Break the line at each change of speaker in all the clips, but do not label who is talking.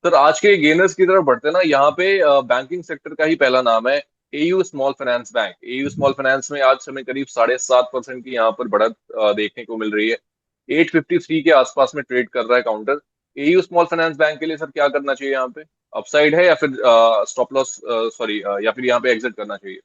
Sir आज के gainers की तरफ बढ़ते हैं ना, यहाँ पे बैंकिंग सेक्टर का ही पहला नाम है AU small finance bank. AU small finance में आज हमें करीब 7.5% की यहाँ पर बढ़त देखने को मिल रही है। 853 के आसपास में ट्रेड कर रहा है counter. AU small finance bank के लिए सर क्या करना चाहिए यहाँ पे? अपसाइड है या फिर स्टॉप लॉस, सॉरी, या फिर यहाँ पे एग्जिट करना चाहिए?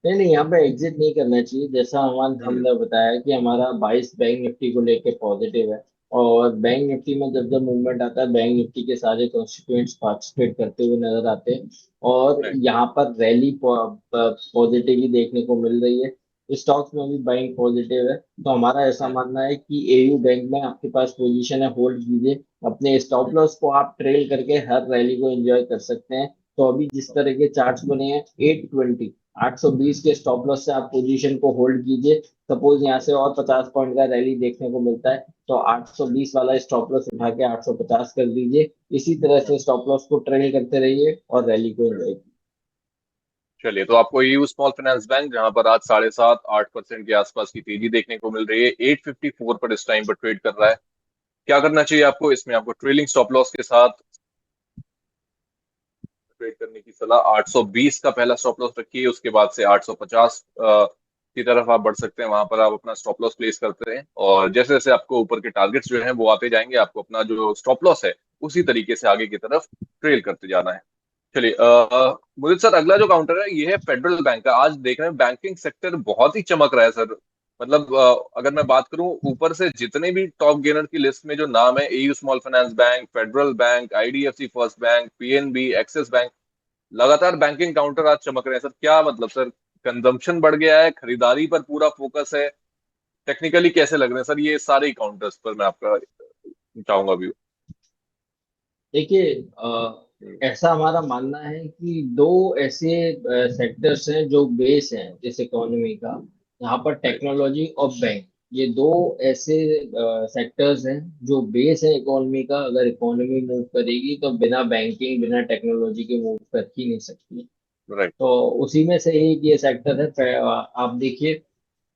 नहीं नहीं, यहाँ पे एग्जिट नहीं करना चाहिए। जैसा
हम्म।
हमने बताया कि हमारा 22 बैंक निफ्टी को लेके पॉजिटिव है। और बैंक निफ्टी में जब जब मूवमेंट आता है, बैंक निफ्टी के सारे कॉन्स्टिट्यूएंट्स पार्टिसिपेट करते हुए नजर आते हैं। और
नहीं।
यहाँ पर रैली पॉजिटिव ही देखने को मिल रही है। स्टॉक्स में भी बाइंग पॉजिटिव है, तो हमारा ऐसा
हम्म।
मानना है कि एयू बैंक में आपके पास पोजीशन है, होल्ड कीजिए। अपने स्टॉप लॉस को आप ट्रेल करके हर रैली को एंजॉय कर सकते हैं। तो अभी जिस तरह के चार्ट्स बने हैं, 820 820 के स्टॉप लॉस से आप पोजीशन को होल्ड कीजिए। सपोज यहाँ से और 50 पॉइंट का रैली देखने को मिलता है, तो 820 वाला स्टॉप लॉस उठा के 850 कर दीजिए। इसी तरह
हम्म।
से स्टॉप लॉस को ट्रेल करते रहिए और रैली को एंजॉय कीजिए।
चलिए, तो आपको एयू स्मॉल फाइनेंस बैंक जहां पर आज 7.5-8% के आसपास की तेजी देखने को मिल रही है, 854 पर इस टाइम पर ट्रेड कर रहा है। क्या करना चाहिए आपको इसमें? आपको ट्रेलिंग स्टॉप लॉस के साथ ट्रेड करने की सलाह। 820 का पहला स्टॉप लॉस रखिए, उसके बाद से 850 की तरफ आप बढ़ सकते हैं। वहां पर आप अपना स्टॉप लॉस प्लेस करते हैं, और जैसे जैसे आपको ऊपर के टारगेट्स जो हैं वो आते जाएंगे, आपको अपना जो स्टॉप लॉस है उसी तरीके से आगे की तरफ ट्रेल करते जाना है। चलिए, मुझे सर अगला जो काउंटर है ये है फेडरल बैंक का। आज देख रहे हैं बैंकिंग सेक्टर बहुत ही चमक रहा है सर। मतलब अगर मैं बात करूं, ऊपर से जितने भी टॉप गेनर की लिस्ट में जो नाम है, AU small finance bank, federal bank, IDFC first bank, PNB, axis bank, लगातार बैंकिंग काउंटर आज चमक रहे हैं सर। क्या मतलब सर, कंजम्पशन बढ़ गया है, खरीदारी पर पूरा फोकस है? टेक्निकली कैसे लग रहे हैं सर ये सारे काउंटर्स पर? मैं आपका चाहूंगा व्यू।
देखिए, ऐसा हमारा मानना है कि दो ऐसे सेक्टर्स हैं जो बेस हैं जिस इकोनॉमी का। यहाँ पर
राइट।
टेक्नोलॉजी और बैंक, ये दो ऐसे सेक्टर्स हैं जो बेस है इकोनॉमी का। अगर इकोनॉमी मूव करेगी तो बिना बैंकिंग बिना टेक्नोलॉजी के मूव कर ही नहीं सकती।
राइट।
तो उसी में से एक ये सेक्टर है। आप देखिए,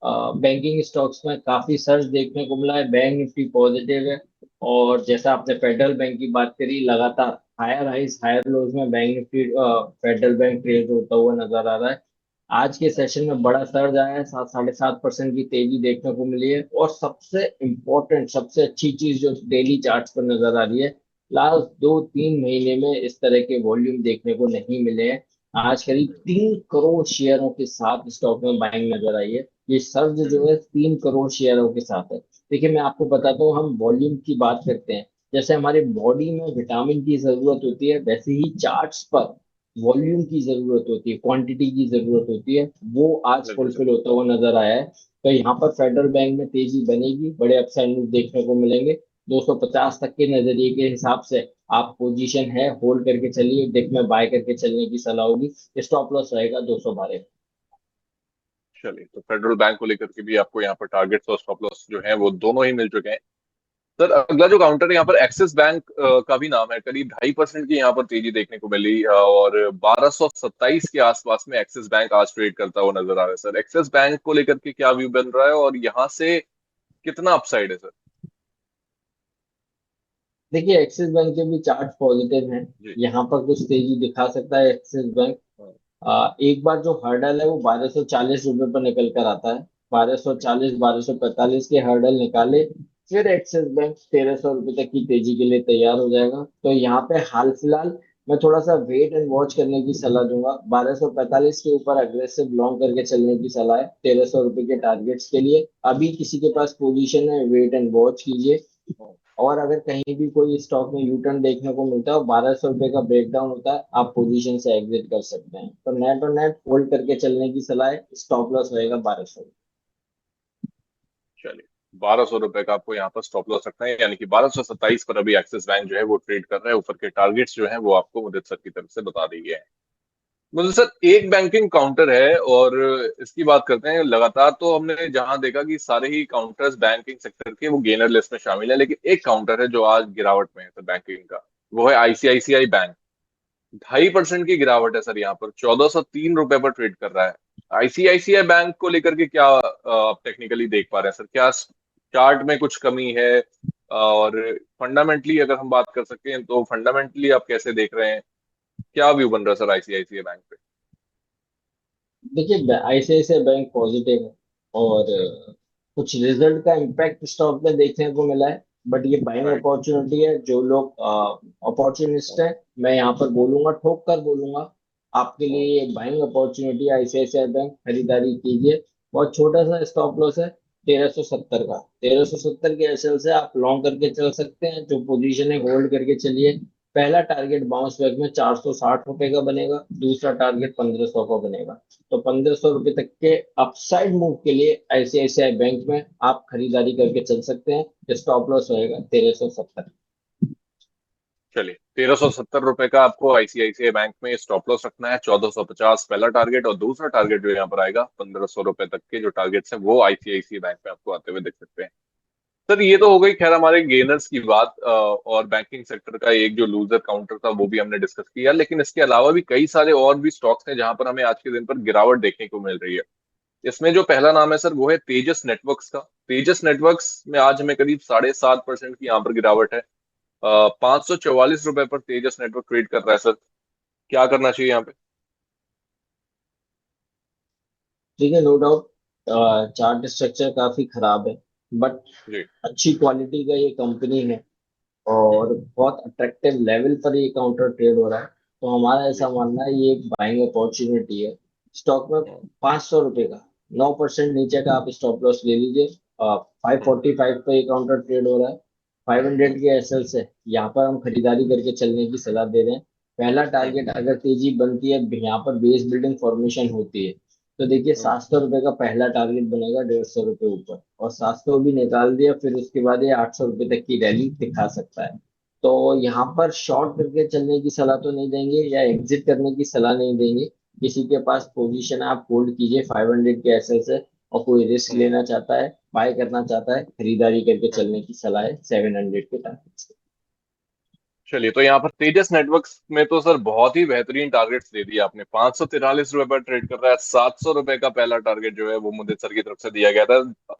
बैंकिंग स्टॉक्स में काफी सर्ज देखने को मिला है, बैंक निफ्टी पॉजिटिव है। और जैसा आपने फेडरल बैंक की बात करी, लगातार हायर हाइज हायर लोज में bank Nifty federal bank trade होता हुआ नजर आ रहा है। आज के सेशन में बड़ा सर्ज आया है, 7 साढ़े 7% की तेजी देखने को मिली है। और सबसे इम्पोर्टेंट, सबसे अच्छी चीज जो डेली चार्ट्स पर नजर आ रही है, लास्ट 2-3 महीने में इस तरह के वॉल्यूम देखने को नहीं मिले हैं। आज करीब 3 करोड़ शेयरों के साथ स्टॉक में बाइंग नजर आई है। ये सर्ज जो है 3 करोड़ शेयरों के साथ है। देखिए, मैं आपको बताता हूँ, हम वॉल्यूम की बात करते हैं। जैसे हमारी बॉडी में विटामिन की जरूरत होती है, वैसे ही चार्ट्स पर वॉल्यूम की जरूरत होती है, क्वांटिटी की जरूरत होती है। वो आज
बिल्कुल सर।
फुलफिल होता हुआ नजर आया है। तो यहाँ पर फेडरल बैंक में तेजी बनेगी, बड़े अपसाइड मूव देखने को मिलेंगे। 250 तक के नजरिए के हिसाब से आप पोजीशन है होल्ड करके चलिए, डिप में बाय करके चलने की सलाह होगी। स्टॉप लॉस रहेगा 212।
चलिए, तो फेडरल बैंक को लेकर के भी आपको यहाँ पर टारगेट्स और स्टॉप लॉस जो है वो दोनों ही मिल चुके हैं। सर अगला जो काउंटर है यहाँ पर एक्सिस बैंक का भी नाम है। करीब 2.5% की यहाँ पर तेजी देखने को मिली, और 1227 के आसपास में एक्सिस बैंक आज ट्रेड करता हुआ नजर आ रहा है। सर एक्सिस बैंक को लेकर के क्या व्यू बन रहा है, और यहाँ से कितना अपसाइड है सर?
देखिए, एक्सिस बैंक के भी चार्ट पॉजिटिव हैं।
जी।
यहाँ पर कुछ तेजी दिखा सकता है एक्सिस बैंक।
हाँ।
एक बार जो हर्डल है वो 1240 रुपये पर निकल कर आता है। 1240 1245 के हर्डल निकाले, फिर एक्सिस बैंक 1300 रुपये तक की तेजी के लिए तैयार हो जाएगा। तो यहाँ पे हाल फिलहाल मैं थोड़ा सा वेट एंड वॉच करने की सलाह दूंगा। 1245 के ऊपर अग्रेसिव लॉन्ग करके चलने की सलाह है 1300 रुपये के टारगेट्स के लिए। अभी किसी के पास पोजीशन है, वेट एंड वॉच कीजिए। और अगर कहीं भी कोई स्टॉक में यू टर्न देखने को मिलता है, 1200 रुपये का ब्रेकडाउन होता है, आप पोजीशन से एग्जिट कर सकते हैं। तो नेट और नेट होल्ड करके चलने की सलाह है। स्टॉप लॉस रहेगा 1200।
चलिए, 1200 रुपए का आपको यहाँ पर स्टॉप लॉस रखना है, यानी कि 1227 पर अभी एक्सिस बैंक जो है वो ट्रेड कर रहा है। ऊपर के टारगेट्स जो है वो आपको मुदित सर की तरफ से बता दी गए हैं। मुझे सर एक बैंकिंग काउंटर है, और इसकी बात करते हैं। लगातार तो हमने जहां देखा कि सारे ही काउंटर्स बैंकिंग सेक्टर के वो गेनर लिस्ट में शामिल है, लेकिन एक काउंटर है जो आज गिरावट में है सर बैंकिंग का। वो है आईसीआईसीआई बैंक। 2.5% की गिरावट है सर, यहाँ पर 1403 रुपए पर ट्रेड कर रहा है। आईसीआईसीआई बैंक को लेकर के क्या आप टेक्निकली देख पा रहे हैं सर? क्या चार्ट में कुछ कमी है, और फंडामेंटली अगर हम बात कर सकते हैं तो फंडामेंटली आप कैसे देख रहे हैं, क्या व्यू बन रहा है सर आईसीआईसीआई बैंक पे?
देखिए आईसीआईसीआई बैंक पॉजिटिव है, और कुछ रिजल्ट का इम्पैक्ट स्टॉक में देखने को मिला है। बट ये बाइंग
राइट।
अपॉर्चुनिटी है, जो लोग अपॉर्चुनिस्ट है, मैं यहाँ पर बोलूंगा, ठोक कर बोलूंगा, आपके लिए ये बाइंग अपॉर्चुनिटी, आईसीआईसीआई बैंक खरीदारी कीजिए। बहुत छोटा सा स्टॉप लॉस है 1370 का। 1370 के एसएल से आप लॉन्ग करके चल सकते हैं, जो पोजीशन है होल्ड करके चलिए। पहला टारगेट बाउंस बैक में 460 रुपए का बनेगा, दूसरा टारगेट 1500 का बनेगा। तो 1500 रुपये तक के अपसाइड मूव के लिए आईसीआईसीआई बैंक में आप खरीदारी करके चल सकते हैं। स्टॉप लॉस रहेगा 1370।
चलिए, 1370 रुपए का आपको आईसीआईसीआई बैंक में स्टॉप लॉस रखना है। 1450 पहला टारगेट, और दूसरा टारगेट जो यहाँ पर आएगा 1500 रुपए तक के जो टारगेट्स हैं वो आईसीआईसीआई बैंक में आपको आते हुए देख सकते हैं। सर ये तो हो गई खैर हमारे गेनर्स की बात, और बैंकिंग सेक्टर का एक जो लूजर काउंटर था वो भी हमने डिस्कस किया, लेकिन इसके अलावा भी कई सारे और भी स्टॉक्स हैं जहां पर हमें आज के दिन पर गिरावट देखने को मिल रही है। इसमें जो पहला नाम है सर वो है तेजस नेटवर्क्स का। तेजस नेटवर्क्स में आज हमें करीब 7.5% की यहाँ पर गिरावट है। 544 रुपए पर तेजस नेटवर्क ट्रेड कर रहा है सर। क्या करना चाहिए यहाँ पे?
ठीक है, नो डाउट चार्ट स्ट्रक्चर काफी खराब है, बट
जी।
अच्छी क्वालिटी का ये कंपनी है, और बहुत अट्रैक्टिव लेवल पर ये काउंटर ट्रेड हो रहा है। तो हमारा
जी।
ऐसा मानना है ये एक बाइंग अपॉर्चुनिटी है। स्टॉक में
हम्म।
500 रुपये का 9% नीचे का आप स्टॉप लॉस ले लीजिए। 545 पे ये काउंटर ट्रेड हो रहा है। 500
हम्म।
के एसएल से यहाँ पर हम खरीदारी करके चलने की सलाह दे रहे हैं। पहला
हम्म।
टारगेट अगर तेजी बनती है, यहाँ पर बेस बिल्डिंग फॉर्मेशन होती है, तो देखिए
हम्म।
700 रुपये का पहला टारगेट बनेगा 150 रुपये ऊपर, और 700 भी निकाल दिया, फिर उसके बाद ये 800 रुपये तक की रैली दिखा सकता है। तो यहाँ पर शॉर्ट करके चलने की सलाह तो नहीं देंगे, या एग्जिट करने की सलाह नहीं देंगे। किसी के पास पोजीशन है, आप होल्ड कीजिए 500 के एसएल से, और कोई रिस्क
हम्म।
लेना चाहता है, बाय करना चाहता है, खरीदारी करके
हम्म।
चलने की सलाह है 700 के टारगेट।
चलिए, तो यहाँ पर तेजस नेटवर्क्स में तो सर बहुत ही बेहतरीन टारगेट्स दे दिया आपने। 543 रुपए पर ट्रेड कर रहा है। 700 रुपए का पहला टारगेट जो है वो मुझे सर की तरफ से दिया गया था।